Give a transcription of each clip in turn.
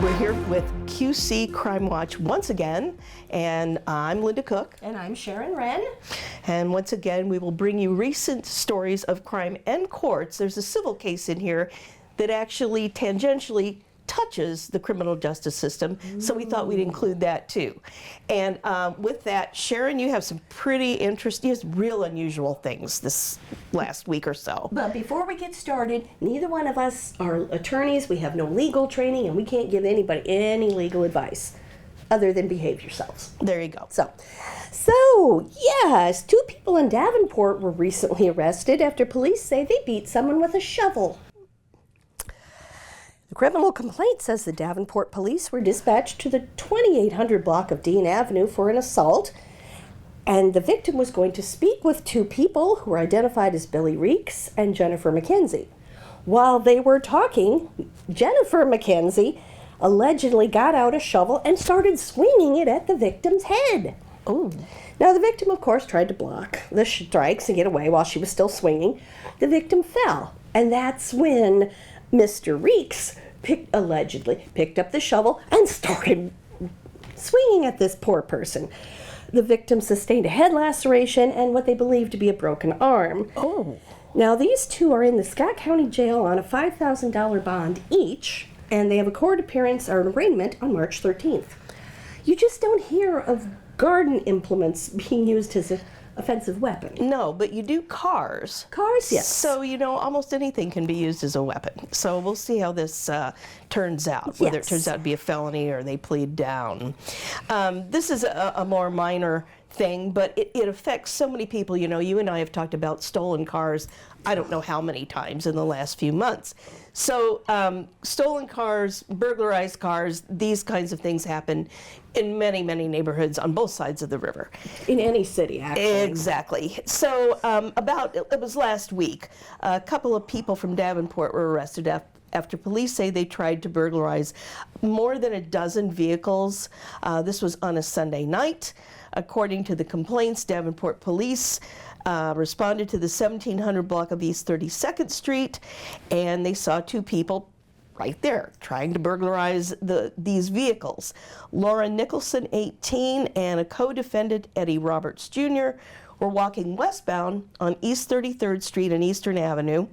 We're here with QC Crime Watch once again, and I'm Linda Cook. And I'm Sharon Wren. And once again, we will bring you recent stories of crime and courts. There's a civil case in here that actually tangentially touches the criminal justice system, so we thought we'd include that too. And with that, Sharon, you have some pretty interesting, real unusual things this last week or so. But before we get started, neither one of us are attorneys. We have no legal training, and we can't give anybody any legal advice other than behave yourselves. There you go. So yes, 2 people in Davenport were recently arrested after police say they beat someone with a shovel. The criminal complaint says the Davenport police were dispatched to the 2800 block of Dean Avenue for an assault, and the victim was going to speak with 2 people who were identified as Billy Reeks and Jennifer McKenzie. While they were talking, Jennifer McKenzie allegedly got out a shovel and started swinging it at the victim's head. Oh. Now, the victim, of course, tried to block the strikes and get away while she was still swinging. The victim fell, and that's when Mr. Reeks allegedly picked up the shovel and started swinging at this poor person. The victim sustained a head laceration and what they believe to be a broken arm. Oh. Now, these 2 are in the Scott County Jail on a $5,000 bond each, and they have a court appearance or arraignment on March 13th. You just don't hear of garden implements being used as an offensive weapon. No, but you do cars. Cars, yes. So, almost anything can be used as a weapon. So we'll see how this turns out, whether it turns out to be a felony or they plead down. This is a more minor thing, but it affects so many people. You and I have talked about stolen cars, I don't know how many times in the last few months. So stolen cars, burglarized cars, these kinds of things happen in many, many neighborhoods on both sides of the river. In any city, actually. Exactly. So it was last week, a couple of people from Davenport were arrested after police say they tried to burglarize more than a dozen vehicles. This was on a Sunday night. According to the complaints, Davenport police responded to the 1700 block of East 32nd Street, and they saw 2 people right there trying to burglarize these vehicles. Laura Nicholson, 18, and a co-defendant, Eddie Roberts Jr., were walking westbound on East 33rd Street and Eastern Avenue,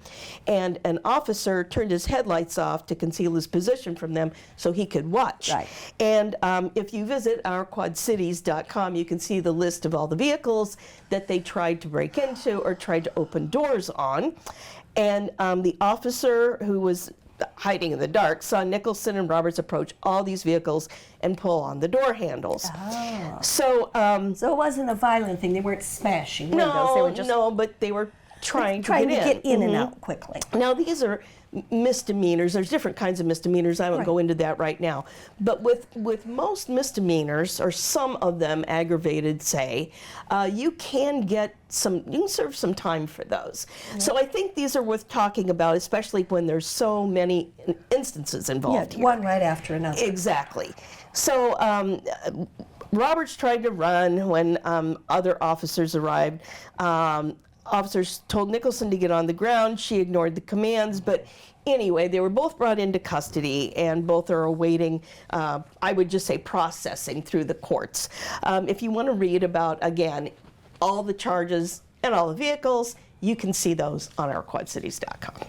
and an officer turned his headlights off to conceal his position from them so he could watch. Right. And if you visit ourquadcities.com, you can see the list of all the vehicles that they tried to break into or tried to open doors on. And the officer, who was hiding in the dark, saw Nicholson and Roberts approach all these vehicles and pull on the door handles. Oh. So it wasn't a violent thing. They weren't smashing windows. They were just but they were trying to get in and out quickly. Now, these are misdemeanors. There's different kinds of misdemeanors. I won't go into that right now. But with most misdemeanors, or some of them aggravated, say, you can serve some time for those. Yeah. So I think these are worth talking about, especially when there's so many instances involved here. One right after another. Exactly. So Roberts tried to run when other officers arrived. Officers told Nicholson to get on the ground. She ignored the commands, but anyway, they were both brought into custody, and both are awaiting, I would just say, processing through the courts. If you want to read about, again, all the charges and all the vehicles, you can see those on ourquadcities.com.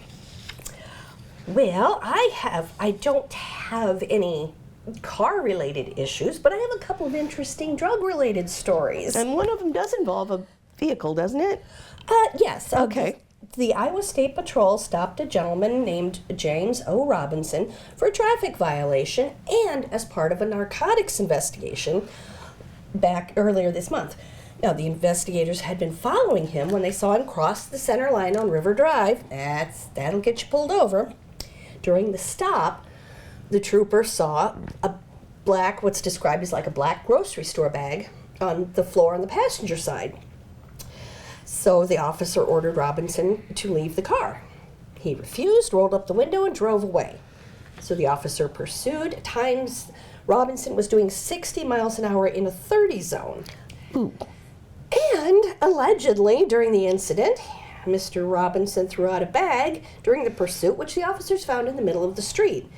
Well, I don't have any car-related issues, but I have a couple of interesting drug-related stories. And one of them does involve a vehicle, doesn't it? Yes. Okay. The Iowa State Patrol stopped a gentleman named James O. Robinson for a traffic violation and as part of a narcotics investigation back earlier this month. Now, the investigators had been following him when they saw him cross the center line on River Drive. That'll get you pulled over. During the stop, the trooper saw what's described as like a black grocery store bag on the floor on the passenger side. So the officer ordered Robinson to leave the car. He refused, rolled up the window, and drove away. So the officer pursued. At times, Robinson was doing 60 miles an hour in a 30 zone. Ooh. And allegedly, during the incident, Mr. Robinson threw out a bag during the pursuit, which the officers found in the middle of the street.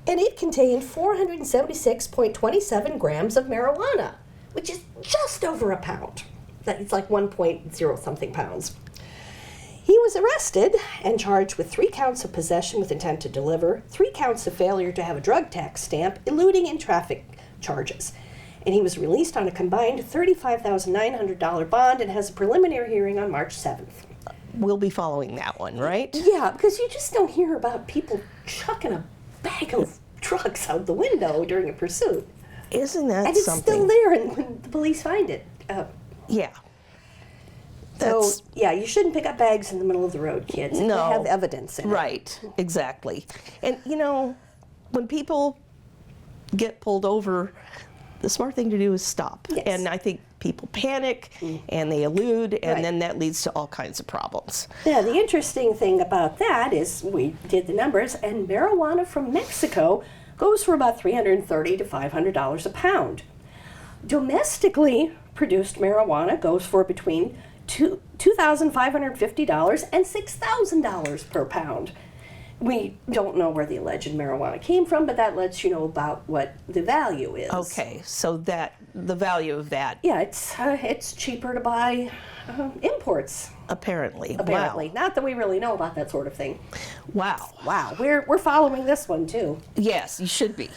And it contained 476.27 grams of marijuana, which is just over a pound. It's like 1.0 something pounds. He was arrested and charged with 3 counts of possession with intent to deliver, 3 counts of failure to have a drug tax stamp, eluding and traffic charges. And he was released on a combined $35,900 bond and has a preliminary hearing on March 7th. We'll be following that one, right? Yeah, because you just don't hear about people chucking a bag of drugs out the window during a pursuit. Isn't that And it's something? still there when the police find it. Yeah. So, yeah, you shouldn't pick up bags in the middle of the road, kids. No. They have evidence in it. Right, exactly. And you know, when people get pulled over, the smart thing to do is stop. Yes. And I think people panic and they elude, and Right. then that leads to all kinds of problems. Yeah, the interesting thing about that is we did the numbers, and marijuana from Mexico goes for about $330 to $500 a pound. Domestically produced marijuana goes for between $2,550 and $6,000 per pound. We don't know where the alleged marijuana came from, but that lets you know about what the value is. Okay, so that the value of that, Yeah, it's cheaper to buy imports. apparently. Apparently, not that we really know about that sort of thing. Wow. Wow, we're following this one too. Yes, you should be.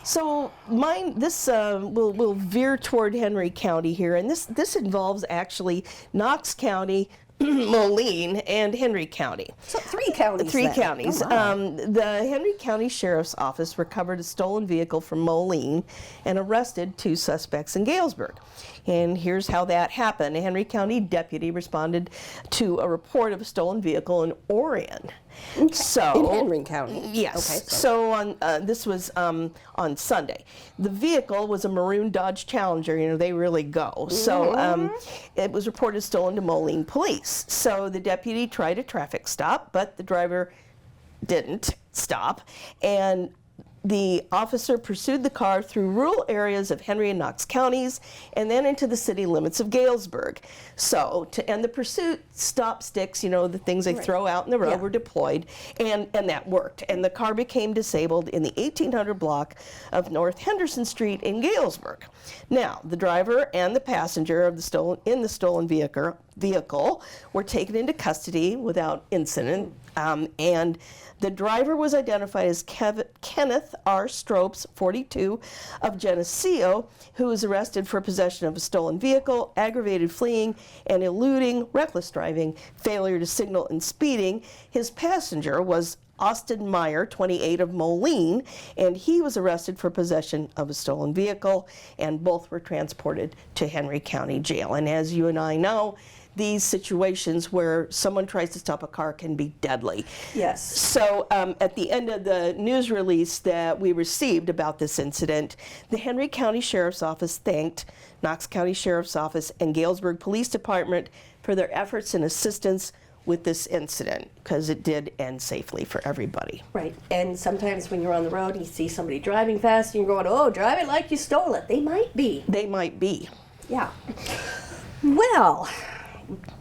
So we'll veer toward Henry County here, and this involves actually Knox County, Moline, and Henry County. So 3 counties. Three then. counties. Oh, wow. The Henry County Sheriff's Office recovered a stolen vehicle from Moline and arrested 2 suspects in Galesburg. And here's how that happened. A Henry County deputy responded to a report of a stolen vehicle in Orion. So In Henry County. Yes. Okay, so on this was on Sunday. The vehicle was a maroon Dodge Challenger. You know, they really go. So it was reported stolen to Moline police. So the deputy tried a traffic stop, but the driver didn't stop, and the officer pursued the car through rural areas of Henry and Knox counties and then into the city limits of Galesburg. So, and the pursuit stop sticks, you know, the things they throw out in the road, Yeah. were deployed, and that worked. And the car became disabled in the 1800 block of North Henderson Street in Galesburg. Now, the driver and the passenger of the stolen vehicle were taken into custody without incident, and the driver was identified as Kenneth R. Stropes, 42, of Geneseo, who was arrested for possession of a stolen vehicle, aggravated fleeing and eluding, reckless driving, failure to signal, and speeding. His passenger was Austin Meyer, 28, of Moline, and he was arrested for possession of a stolen vehicle, and both were transported to Henry County Jail. And as you and I know, these situations where someone tries to stop a car can be deadly. Yes. So at the end of the news release that we received about this incident, the Henry County Sheriff's Office thanked Knox County Sheriff's Office and Galesburg Police Department for their efforts and assistance with this incident, because it did end safely for everybody. Right. And sometimes when you're on the road and you see somebody driving fast and you're going, oh, drive it like you stole it. They might be. They might be. Yeah. Well,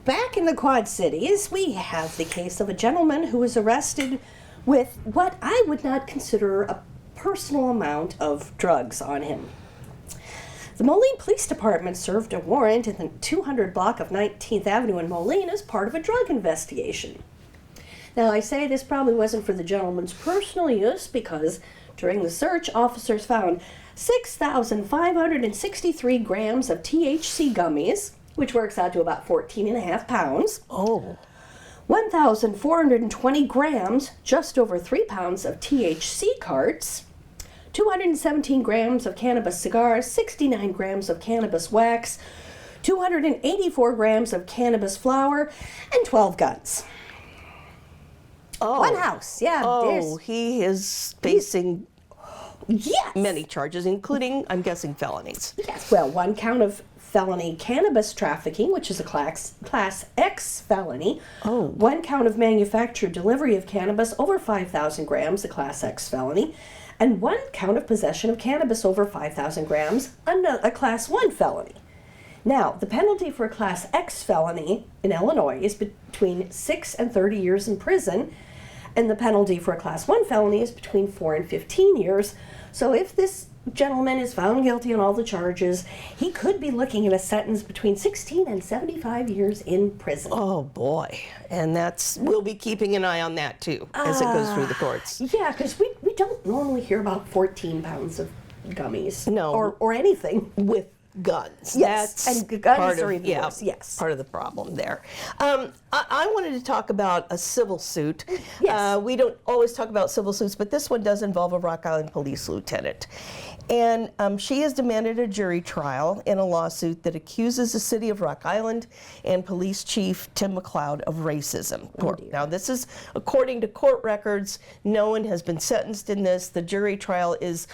back in the Quad Cities, we have the case of a gentleman who was arrested with what I would not consider a personal amount of drugs on him. The Moline Police Department served a warrant in the 200 block of 19th Avenue in Moline as part of a drug investigation. Now, I say this probably wasn't for the gentleman's personal use because during the search, officers found 6,563 grams of THC gummies, which works out to about 14.5 pounds. Oh. 1,420 grams, just over 3 pounds of THC carts, 217 grams of cannabis cigars, 69 grams of cannabis wax, 284 grams of cannabis flower, and 12 guns. Oh. One house, yeah. Oh, he is facing Yes. many charges, including, I'm guessing, felonies. Yes. Well, 1 count of felony cannabis trafficking, which is a Class X felony. Oh. 1 count of manufactured delivery of cannabis over 5,000 grams, a Class X felony. And 1 count of possession of cannabis over 5,000 grams, a Class 1 felony. Now, the penalty for a Class X felony in Illinois is between 6 and 30 years in prison, And the penalty for a Class 1 felony is between 4 and 15 years. So if this gentleman is found guilty on all the charges, he could be looking at a sentence between 16 and 75 years in prison. Oh boy, and we'll be keeping an eye on that too as it goes through the courts. Yeah, because we don't normally hear about 14 pounds of gummies. No. Or anything. With guns. Yes, That's and guns part are of, even worse, yes. part of the problem there. I wanted to talk about a civil suit. Yes. We don't always talk about civil suits, but this one does involve a Rock Island police lieutenant. And she has demanded a jury trial in a lawsuit that accuses the city of Rock Island and police chief Tim McLeod of racism. Now, this is according to court records. No one has been sentenced in this. The jury trial is...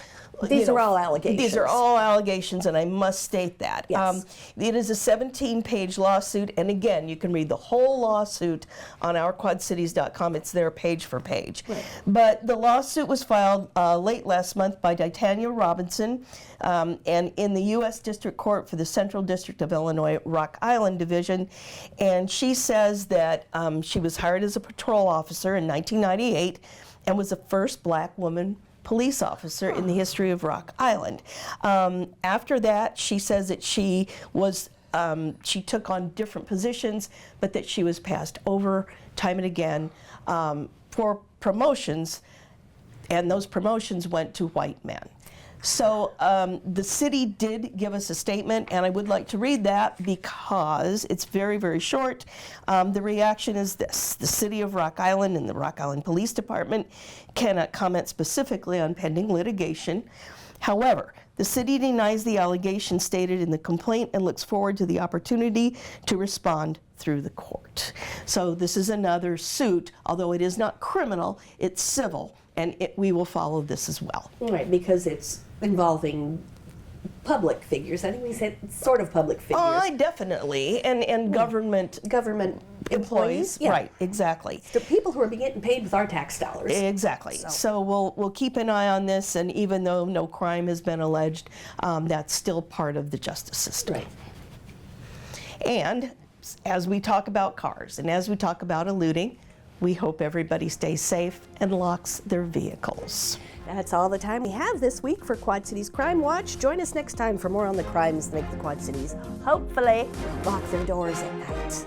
These are all allegations. These are all allegations, and I must state that. Yes. It is a 17-page lawsuit, and again, you can read the whole lawsuit on ourquadcities.com. It's there page for page. Right. But the lawsuit was filed late last month by Titania Robinson, and in the U.S. District Court for the Central District of Illinois, Rock Island Division. And she says that she was hired as a patrol officer in 1998 and was the first black woman police officer in the history of Rock Island. After that, she says that she took on different positions, but that she was passed over time and again for promotions, and those promotions went to white men. So the city did give us a statement, and I would like to read that because it's very, very short. The reaction is this: the city of Rock Island and the Rock Island Police Department cannot comment specifically on pending litigation. However, the city denies the allegations stated in the complaint and looks forward to the opportunity to respond through the court. So this is another suit, although it is not criminal, it's civil, and we will follow this as well. Right, because it's involving public figures. I think we said sort of public figures. Definitely, and government employees. Yeah. Right, exactly. The people who are getting paid with our tax dollars. Exactly. So we'll keep an eye on this, and even though no crime has been alleged, that's still part of the justice system. Right. And as we talk about cars and as we talk about eluding, we hope everybody stays safe and locks their vehicles. That's all the time we have this week for Quad Cities Crime Watch. Join us next time for more on the crimes that make the Quad Cities hopefully lock their doors at night.